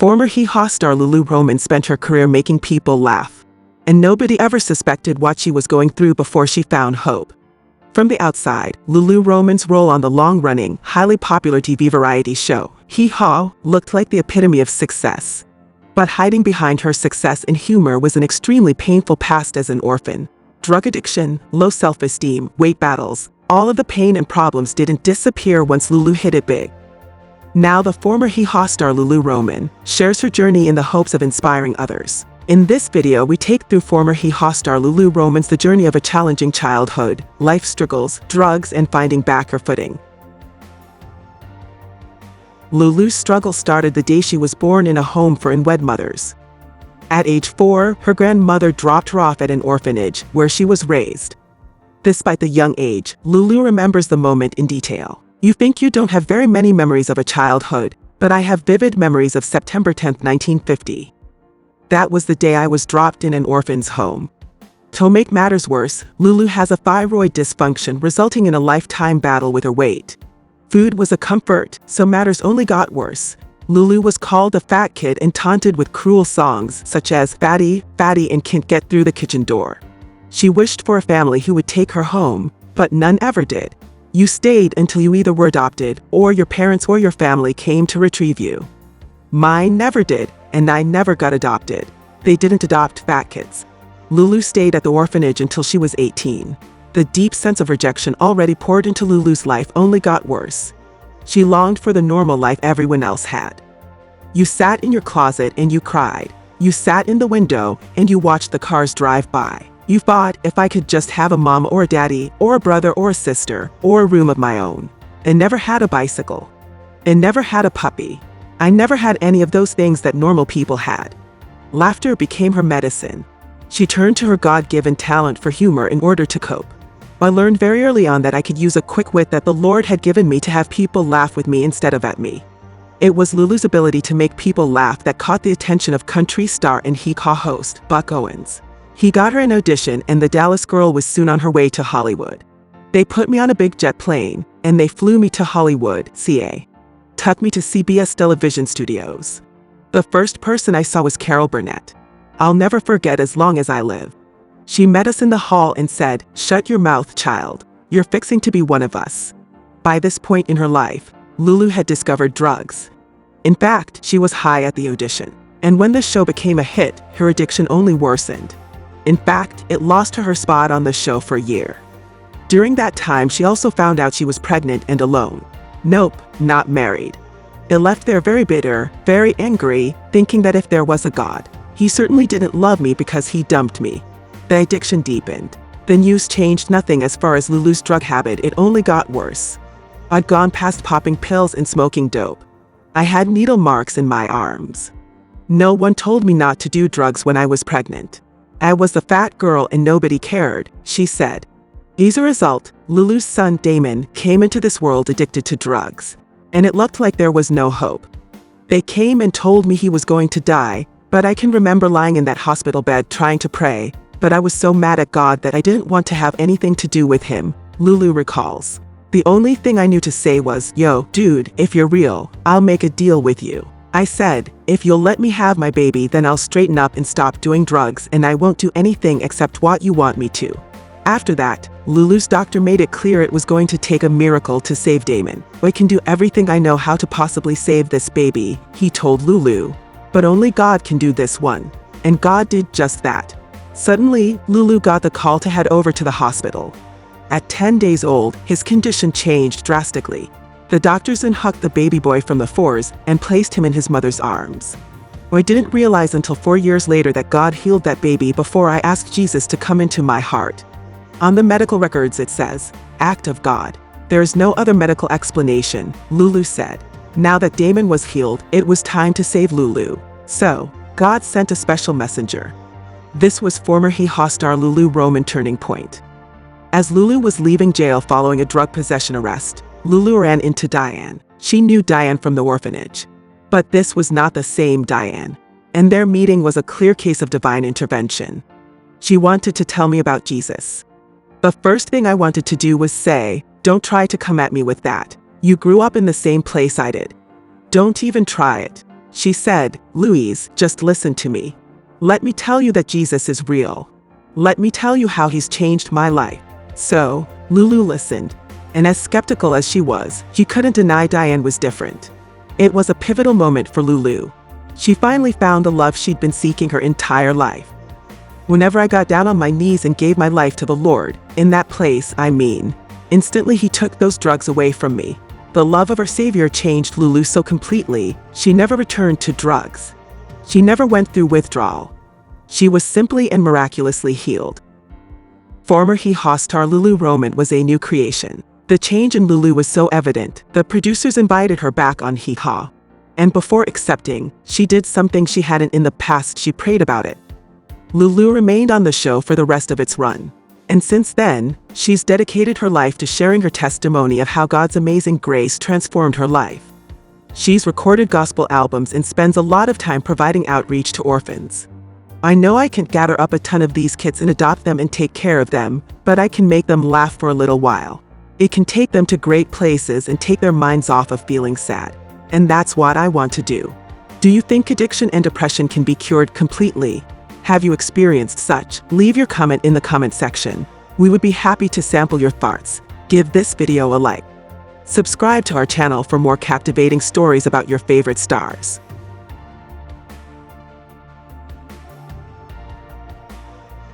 Former Hee Haw star Lulu Roman spent her career making people laugh, and nobody ever suspected what she was going through before she found hope. From the outside, Lulu Roman's role on the long-running, highly popular TV variety show, Hee Haw, looked like the epitome of success. But hiding behind her success and humor was an extremely painful past as an orphan. Drug addiction, low self-esteem, weight battles, all of the pain and problems didn't disappear once Lulu hit it big. Now the former Hee Haw star Lulu Roman shares her journey in the hopes of inspiring others. In this video we take through former Hee Haw star Lulu Roman's the journey of a challenging childhood, life struggles, drugs, and finding back her footing. Lulu's struggle started the day she was born in a home for unwed mothers. At age 4, her grandmother dropped her off at an orphanage, where she was raised. Despite the young age, Lulu remembers the moment in detail. "You think you don't have very many memories of a childhood, but I have vivid memories of September 10, 1950. That was the day I was dropped in an orphan's home." To make matters worse, Lulu has a thyroid dysfunction resulting in a lifetime battle with her weight. Food was a comfort, so matters only got worse. Lulu was called a fat kid and taunted with cruel songs such as "Fatty, Fatty, and can't get through the kitchen door." She wished for a family who would take her home, but none ever did. You stayed until you either were adopted, or your parents or your family came to retrieve you. Mine never did, and I never got adopted. They didn't adopt fat kids. Lulu stayed at the orphanage until she was 18. The deep sense of rejection already poured into Lulu's life only got worse. She longed for the normal life everyone else had. You sat in your closet and you cried. You sat in the window and you watched the cars drive by. You thought, if I could just have a mom or a daddy, or a brother or a sister, or a room of my own. I never had a bicycle. I never had a puppy. I never had any of those things that normal people had. Laughter became her medicine. She turned to her God-given talent for humor in order to cope. I learned very early on that I could use a quick wit that the Lord had given me to have people laugh with me instead of at me. It was Lulu's ability to make people laugh that caught the attention of country star and Hee Haw host, Buck Owens. He got her an audition and the Dallas girl was soon on her way to Hollywood. They put me on a big jet plane, and they flew me to Hollywood, CA. Took me to CBS television studios. The first person I saw was Carol Burnett. I'll never forget as long as I live. She met us in the hall and said, "Shut your mouth, child. You're fixing to be one of us." By this point in her life, Lulu had discovered drugs. In fact, she was high at the audition. And when the show became a hit, her addiction only worsened. In fact, it lost her spot on the show for a year. During that time, she also found out she was pregnant and alone. Nope, not married. It left there very bitter, very angry, thinking that if there was a God, he certainly didn't love me because he dumped me. The addiction deepened. The news changed nothing as far as Lulu's drug habit, it only got worse. I'd gone past popping pills and smoking dope. I had needle marks in my arms. No one told me not to do drugs when I was pregnant. I was the fat girl and nobody cared, she said. As a result, Lulu's son Damon came into this world addicted to drugs. And it looked like there was no hope. They came and told me he was going to die, but I can remember lying in that hospital bed trying to pray, but I was so mad at God that I didn't want to have anything to do with him, Lulu recalls. The only thing I knew to say was, "Yo, dude, if you're real, I'll make a deal with you." I said, "If you'll let me have my baby, then I'll straighten up and stop doing drugs and I won't do anything except what you want me to." After that, Lulu's doctor made it clear it was going to take a miracle to save Damon. "I can do everything I know how to possibly save this baby," he told Lulu. "But only God can do this one." And God did just that. Suddenly, Lulu got the call to head over to the hospital. At 10 days old, his condition changed drastically. The doctors unhooked the baby boy from the fours and placed him in his mother's arms. I didn't realize until 4 years later that God healed that baby before I asked Jesus to come into my heart. On the medical records it says, "Act of God." There is no other medical explanation, Lulu said. Now that Damon was healed, it was time to save Lulu. So, God sent a special messenger. This was former Hee Haw star Lulu Roman turning point. As Lulu was leaving jail following a drug possession arrest, Lulu ran into Diane. She knew Diane from the orphanage. But this was not the same Diane. And their meeting was a clear case of divine intervention. She wanted to tell me about Jesus. The first thing I wanted to do was say, "Don't try to come at me with that. You grew up in the same place I did. Don't even try it." She said, "Louise, just listen to me. Let me tell you that Jesus is real. Let me tell you how he's changed my life." So, Lulu listened. And as skeptical as she was, she couldn't deny Diane was different. It was a pivotal moment for Lulu. She finally found the love she'd been seeking her entire life. "Whenever I got down on my knees and gave my life to the Lord, in that place, instantly he took those drugs away from me." The love of her Savior changed Lulu so completely, she never returned to drugs. She never went through withdrawal. She was simply and miraculously healed. Former Hee Haw star Lulu Roman was a new creation. The change in Lulu was so evident, the producers invited her back on Hee Haw. And before accepting, she did something she hadn't in the past. She prayed about it. Lulu remained on the show for the rest of its run. And since then, she's dedicated her life to sharing her testimony of how God's amazing grace transformed her life. She's recorded gospel albums and spends a lot of time providing outreach to orphans. "I know I can't gather up a ton of these kids and adopt them and take care of them, but I can make them laugh for a little while. It can take them to great places and take their minds off of feeling sad. And that's what I want to do." Do you think addiction and depression can be cured completely? Have you experienced such? Leave your comment in the comment section. We would be happy to sample your thoughts. Give this video a like. Subscribe to our channel for more captivating stories about your favorite stars.